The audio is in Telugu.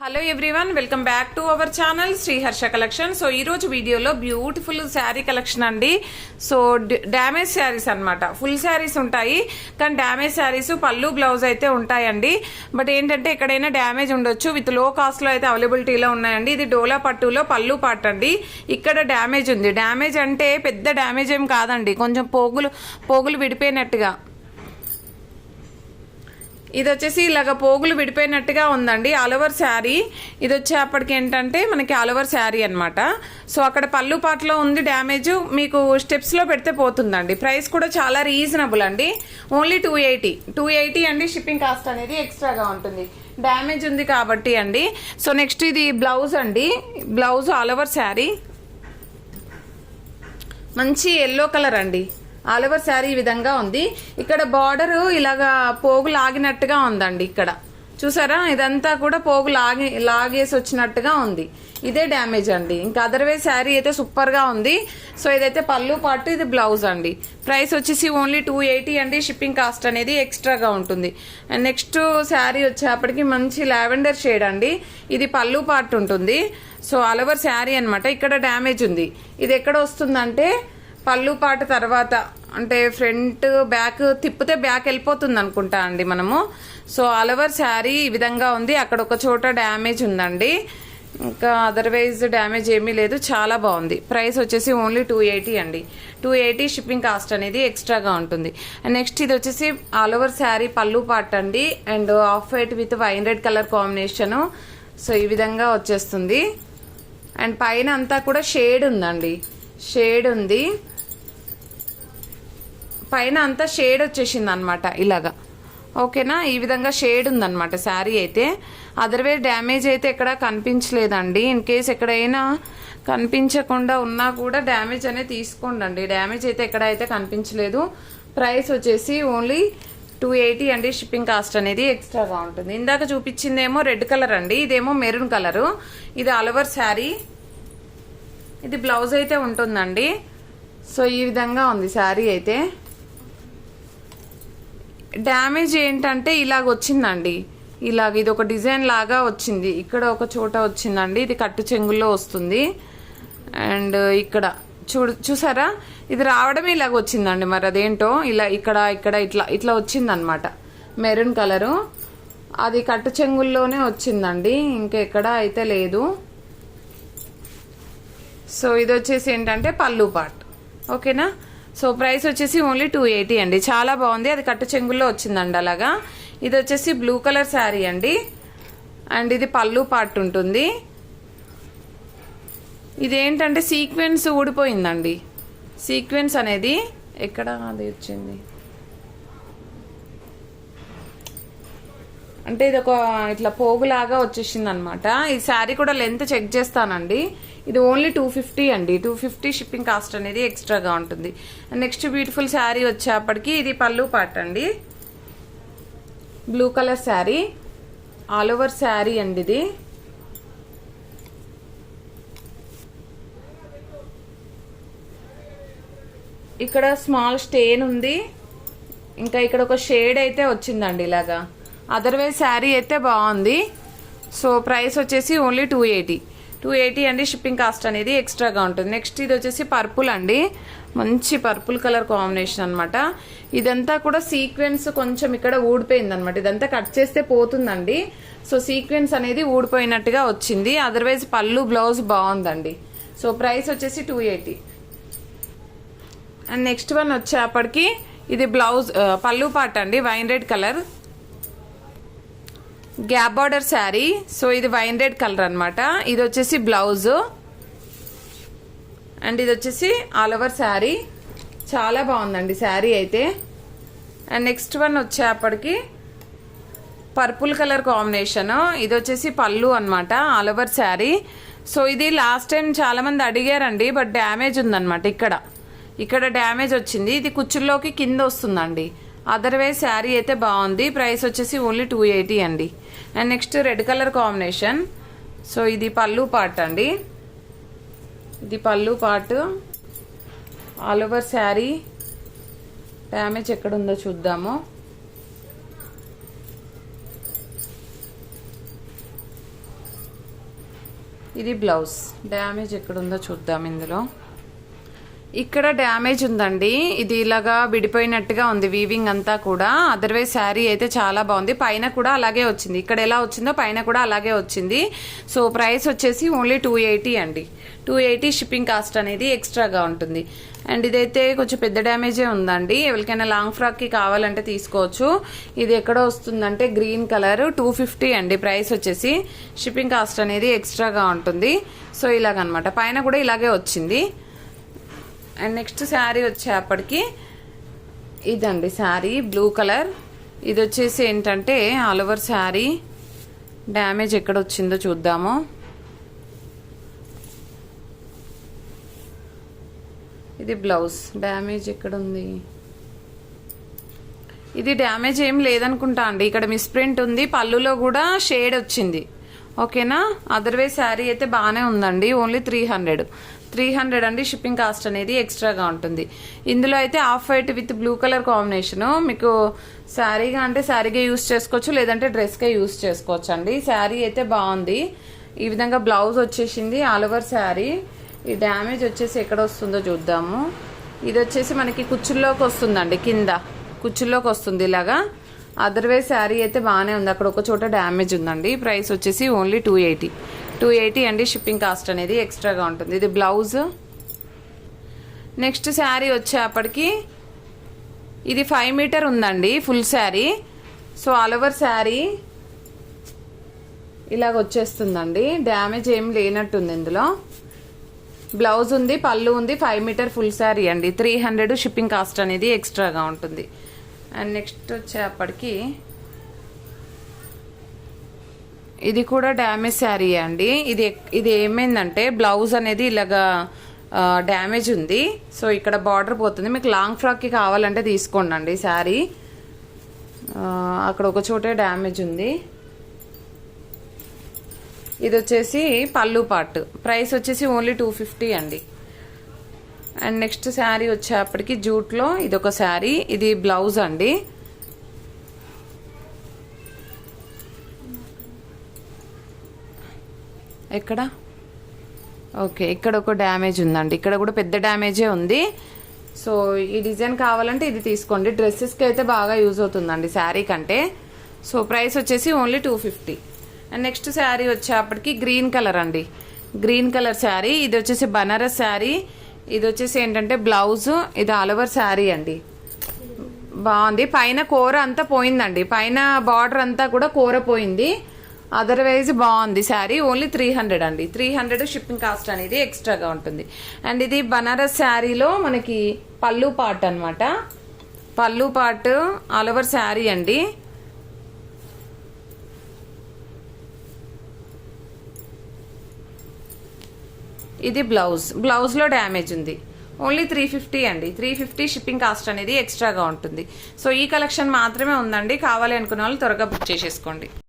Hello everyone, welcome back to our channel Shri Harsha collection. So ఈరోజు వీడియోలో బ్యూటిఫుల్ శారీ కలెక్షన్ అండి. సో డ్యామేజ్ శారీస్ అనమాట. ఫుల్ శారీస్ ఉంటాయి కానీ డ్యామేజ్ శారీస్ పళ్ళు బ్లౌజ్ అయితే ఉంటాయండి. బట్ ఏంటంటే ఎక్కడైనా డ్యామేజ్ ఉండొచ్చు. విత్ లో కాస్ట్లో అయితే అవైలబిలిటీలో ఉన్నాయండి. ఇది డోలా పట్టులో పళ్ళు పాట్ అండి. ఇక్కడ డ్యామేజ్ ఉంది. డ్యామేజ్ అంటే పెద్ద డ్యామేజ్ ఏం కాదండి, కొంచెం పోగులు విడిపోయినట్టుగా. ఇది వచ్చేసి ఇలాగ పోగులు విడిపోయినట్టుగా ఉందండి. ఆల్ ఓవర్ శారీ ఇది వచ్చేప్పటికి ఏంటంటే మనకి ఆల్ ఓవర్ శారీ అనమాట. సో అక్కడ పళ్ళు పాటలో ఉంది డ్యామేజ్, మీకు స్టెప్స్లో పెడితే పోతుందండి. ప్రైస్ కూడా చాలా రీజనబుల్ అండి. ఓన్లీ 280 అండి. షిప్పింగ్ కాస్ట్ అనేది ఎక్స్ట్రాగా ఉంటుంది. డ్యామేజ్ ఉంది కాబట్టి అండి. సో నెక్స్ట్ ఇది బ్లౌజ్ అండి. బ్లౌజ్ ఆల్ ఓవర్ శారీ మంచి ఎల్లో కలర్ అండి. ఆల్ ఓవర్ శారీ ఈ విధంగా ఉంది. ఇక్కడ బార్డర్ ఇలాగా పోగు లాగినట్టుగా ఉందండి. ఇక్కడ చూసారా, ఇదంతా కూడా పోగు లాగేసి వచ్చినట్టుగా ఉంది. ఇదే డ్యామేజ్ అండి. ఇంకా అదర్వైజ్ శారీ అయితే సూపర్ గా ఉంది. సో ఇదైతే పళ్ళు పాటు, ఇది బ్లౌజ్ అండి. ప్రైస్ వచ్చేసి ఓన్లీ 280 అండి. షిప్పింగ్ కాస్ట్ అనేది ఎక్స్ట్రాగా ఉంటుంది. అండ్ నెక్స్ట్ శారీ వచ్చేప్పటికి మంచి లావెండర్ షేడ్ అండి. ఇది పళ్ళు పాటు ఉంటుంది. సో ఆల్ ఓవర్ శారీ అనమాట. ఇక్కడ డ్యామేజ్ ఉంది. ఇది ఎక్కడ వస్తుందంటే పళ్ళు పాట తర్వాత, అంటే ఫ్రంట్ బ్యాక్ తిప్పితే బ్యాక్ వెళ్ళిపోతుంది అనుకుంటా అండి మనము. సో ఆల్ ఓవర్ శారీ ఈ విధంగా ఉంది. అక్కడ ఒక చోట డ్యామేజ్ ఉందండి. ఇంకా అదర్వైజ్ డ్యామేజ్ ఏమీ లేదు. చాలా బాగుంది. ప్రైస్ వచ్చేసి ఓన్లీ 280 అండి. 280 షిప్పింగ్ కాస్ట్ అనేది ఎక్స్ట్రాగా ఉంటుంది. అండ్ నెక్స్ట్ ఇది వచ్చేసి ఆల్ ఓవర్ శారీ పళ్ళు పాట అండి. And off white with wine red colour combination. So ఈ విధంగా వచ్చేస్తుంది. అండ్ పైన అంతా కూడా షేడ్ ఉందండి. షేడ్ ఉంది పైన అంతా షేడ్ వచ్చేసింది అనమాట. ఇలాగా ఓకేనా, ఈ విధంగా షేడ్ ఉందన్నమాట శారీ అయితే. అదర్వైజ్ డ్యామేజ్ అయితే ఎక్కడ కనిపించలేదండి. ఇన్ కేస్ ఎక్కడైనా కనిపించకుండా ఉన్నా కూడా డ్యామేజ్ అనేది తీసుకోండి. డ్యామేజ్ అయితే ఎక్కడైతే కనిపించలేదు. ప్రైస్ వచ్చేసి ఓన్లీ 280 అండి. షిప్పింగ్ కాస్ట్ అనేది ఎక్స్ట్రాగా ఉంటుంది. ఇందాక చూపించిందేమో రెడ్ కలర్ అండి, ఇదేమో మెరూన్ కలరు. ఇది ఆల్ ఓవర్ శారీ. ఇది బ్లౌజ్ అయితే ఉంటుందండి. సో ఈ విధంగా ఉంది శారీ అయితే. డ్యామేజ్ ఏంటంటే ఇలాగ వచ్చిందండి. ఇలాగ ఇది ఒక డిజైన్ లాగా వచ్చింది. ఇక్కడ ఒక చోట వచ్చిందండి. ఇది కట్టు చెంగుల్లో వస్తుంది. అండ్ ఇక్కడ చూసారా, ఇది రావడమే ఇలాగ వచ్చిందండి. మరి అదేంటో ఇలా ఇక్కడ ఇట్లా వచ్చిందనమాట. మెరూన్ కలరు అది కట్టు చెంగుల్లోనే వచ్చిందండి. ఇంకెక్కడ అయితే లేదు. సో ఇది వచ్చేసి ఏంటంటే పళ్ళు పార్ట్. ఓకేనా. సో ప్రైస్ వచ్చేసి ఓన్లీ 280 అండి. చాలా బాగుంది. అది కట్టు చెంగుల్లో వచ్చిందండి అలాగా. ఇది వచ్చేసి బ్లూ కలర్ శారీ అండి. అండ్ ఇది పళ్ళు పార్ట్ ఉంటుంది. ఇదేంటంటే సీక్వెన్స్ ఊడిపోయిందండి. సీక్వెన్స్ అనేది ఎక్కడ అది వచ్చింది అంటే ఇది ఒక ఇట్లా పోగులాగా వచ్చేసింది అనమాట. ఈ శారీ కూడా లెంత్ చెక్ చేస్తానండి. ఇది ఓన్లీ 250 అండి. 250 షిప్పింగ్ కాస్ట్ అనేది ఎక్స్ట్రాగా ఉంటుంది. నెక్స్ట్ బ్యూటిఫుల్ శారీ వచ్చేప్పటికి ఇది పళ్ళు పార్ట్ అండి. Blue colour sari all over sari అండి. ఇది ఇక్కడ స్మాల్ స్టెయిన్ ఉంది. ఇంకా ఇక్కడ ఒక షేడ్ అయితే వచ్చిందండి ఇలాగా. అదర్వైజ్ శారీ అయితే బాగుంది. సో ప్రైస్ వచ్చేసి ఓన్లీ 280 అండి. షిప్పింగ్ కాస్ట్ అనేది ఎక్స్ట్రాగా ఉంటుంది. నెక్స్ట్ ఇది వచ్చేసి పర్పుల్ అండి. మంచి పర్పుల్ కలర్ కాంబినేషన్ అనమాట. ఇదంతా కూడా సీక్వెన్స్ కొంచెం ఇక్కడ ఊడిపోయింది అనమాట. ఇదంతా కట్ చేస్తే పోతుందండి. సో సీక్వెన్స్ అనేది ఊడిపోయినట్టుగా వచ్చింది. అదర్వైజ్ పళ్ళు బ్లౌజ్ బాగుందండి. సో ప్రైస్ వచ్చేసి 280. అండ్ నెక్స్ట్ వన్ వచ్చేప్పటికి ఇది బ్లౌజ్ పళ్ళు పార్ట్ అండి. Wine red colour gap border sari. So ఇది వైన్ రెడ్ కలర్ అనమాట. ఇది వచ్చేసి బ్లౌజ్ అండ్ ఇది వచ్చేసి ఆల్ ఓవర్ శారీ. చాలా బాగుందండి శారీ అయితే. అండ్ నెక్స్ట్ వన్ వచ్చేప్పటికి పర్పుల్ కలర్ కాంబినేషన్. ఇది వచ్చేసి పళ్ళు అనమాట. All over sari. సో ఇది లాస్ట్ టైం చాలా మంది అడిగారండి. బట్ డ్యామేజ్ ఉందన్నమాట. ఇక్కడ డ్యామేజ్ వచ్చింది. ఇది కుచ్చుల్లోకి కింద వస్తుందండి. అదర్వైజ్ శారీ అయితే బాగుంది. ప్రైస్ వచ్చేసి ఓన్లీ 280 అండి. And next red colour combination. So ఇది పళ్ళు పార్ట్ అండి. ఇది పళ్ళు part all over sari. Damage ఎక్కడ ఉందో చూద్దాము. ఇది బ్లౌజ్. డ్యామేజ్ ఎక్కడుందో చూద్దాం. ఇందులో ఇక్కడ డ్యామేజ్ ఉందండి. ఇది ఇలాగా విడిపోయినట్టుగా ఉంది వీవింగ్ అంతా కూడా. అదర్వైజ్ శారీ అయితే చాలా బాగుంది. పైన కూడా అలాగే వచ్చింది. ఇక్కడ ఎలా వచ్చిందో పైన కూడా అలాగే వచ్చింది. సో ప్రైస్ వచ్చేసి ఓన్లీ 280 అండి. 280 షిప్పింగ్ కాస్ట్ అనేది ఎక్స్ట్రాగా ఉంటుంది. అండ్ ఇదైతే కొంచెం పెద్ద డ్యామేజే ఉందండి. ఎవరికైనా లాంగ్ ఫ్రాక్కి కావాలంటే తీసుకోవచ్చు. ఇది ఎక్కడ వస్తుందంటే గ్రీన్ కలర్, 250 అండి ప్రైస్ వచ్చేసి. షిప్పింగ్ కాస్ట్ అనేది ఎక్స్ట్రాగా ఉంటుంది. సో ఇలాగనమాట. పైన కూడా ఇలాగే వచ్చింది. అండ్ నెక్స్ట్ శారీ వచ్చేప్పటికి ఇదండి శారీ, బ్లూ కలర్. ఇది వచ్చేసి ఏంటంటే ఆల్ ఓవర్ శారీ. డ్యామేజ్ ఎక్కడ వచ్చిందో చూద్దాము. ఇది బ్లౌజ్. డ్యామేజ్ ఎక్కడ ఉంది? ఇది డ్యామేజ్ ఏం లేదనుకుంటా అండి. ఇక్కడ మిస్ప్రింట్ ఉంది. పళ్ళులో కూడా షేడ్ వచ్చింది. ఓకేనా? అదర్వైజ్ శారీ అయితే బాగానే ఉందండి. ఓన్లీ 300 అండి. షిప్పింగ్ కాస్ట్ అనేది ఎక్స్ట్రాగా ఉంటుంది. ఇందులో అయితే off white with blue colour combination. మీకు శారీగా అంటే శారీగా యూస్ చేసుకోవచ్చు, లేదంటే డ్రెస్గా యూస్ చేసుకోవచ్చు అండి. శారీ అయితే బాగుంది. ఈ విధంగా బ్లౌజ్ వచ్చేసింది ఆల్ ఓవర్ శారీ. ఈ డ్యామేజ్ వచ్చేసి ఎక్కడ వస్తుందో చూద్దాము. ఇది వచ్చేసి మనకి కుచ్చుల్లోకి వస్తుందండి, కింద కుచ్చుల్లోకి వస్తుంది ఇలాగా. అదర్వైజ్ శారీ అయితే బాగానే ఉంది. అక్కడ ఒక చోట డ్యామేజ్ ఉందండి. ప్రైస్ వచ్చేసి ఓన్లీ 280 అండి. షిప్పింగ్ కాస్ట్ అనేది ఎక్స్ట్రాగా ఉంటుంది. ఇది బ్లౌజ్. నెక్స్ట్ శారీ వచ్చేప్పటికి ఇది 5 మీటర్ ఉందండి full sari. So all over sari ఇలాగ వచ్చేస్తుందండి. డ్యామేజ్ ఏం లేనట్టుంది. ఇందులో బ్లౌజ్ ఉంది, పళ్ళు ఉంది. 5 మీటర్ ఫుల్ శారీ అండి. 300 షిప్పింగ్ కాస్ట్ అనేది ఎక్స్ట్రాగా ఉంటుంది. అండ్ నెక్స్ట్ వచ్చేప్పటికి ఇది కూడా డ్యామేజ్ శారీ అండి. ఇది ఏమైందంటే బ్లౌజ్ అనేది ఇలాగా డ్యామేజ్ ఉంది. సో ఇక్కడ బార్డర్ పోతుంది. మీకు లాంగ్ ఫ్రాక్కి కావాలంటే తీసుకోండి అండి శారీ. అక్కడ ఒక చోటే డ్యామేజ్ ఉంది. ఇది వచ్చేసి పళ్ళు పార్ట్. ప్రైస్ వచ్చేసి ఓన్లీ 250 అండి. అండ్ నెక్స్ట్ శారీ వచ్చేప్పటికి జూట్లో ఇదొక శారీ. ఇది బ్లౌజ్ అండి. ఎక్కడ? ఓకే, ఇక్కడ ఒక డ్యామేజ్ ఉందండి. ఇక్కడ కూడా పెద్ద డ్యామేజే ఉంది. సో ఈ డిజైన్ కావాలంటే ఇది తీసుకోండి. డ్రెస్సెస్కి అయితే బాగా యూజ్ అవుతుందండి శారీ కంటే. సో ప్రైస్ వచ్చేసి ఓన్లీ 250. అండ్ నెక్స్ట్ శారీ వచ్చేప్పటికి గ్రీన్ కలర్ అండి. Green colour sari. ఇది వచ్చేసి బనారస్ శారీ. ఇది వచ్చేసి ఏంటంటే బ్లౌజ్. ఇది ఆల్ ఓవర్ శారీ అండి. బాగుంది. పైన కూర అంతా పోయిందండి. పైన బార్డర్ అంతా కూడా కూర పోయింది. అదర్వైజ్ బాగుంది శారీ. ఓన్లీ 300 అండి. 300 షిప్పింగ్ కాస్ట్ అనేది ఎక్స్ట్రాగా ఉంటుంది. అండ్ ఇది బనారస్ శారీలో మనకి పళ్ళు పార్ట్ అనమాట. పళ్ళు పార్ట్ ఆల్ ఓవర్ శారీ అండి. ఇది బ్లౌజ్. బ్లౌజ్లో డ్యామేజ్ ఉంది. ఓన్లీ 350 అండి. 350 షిప్పింగ్ కాస్ట్ అనేది ఎక్స్ట్రాగా ఉంటుంది. సో ఈ కలెక్షన్ మాత్రమే ఉందండి. కావాలి అనుకున్న వాళ్ళు త్వరగా బుక్ చేసేసుకోండి.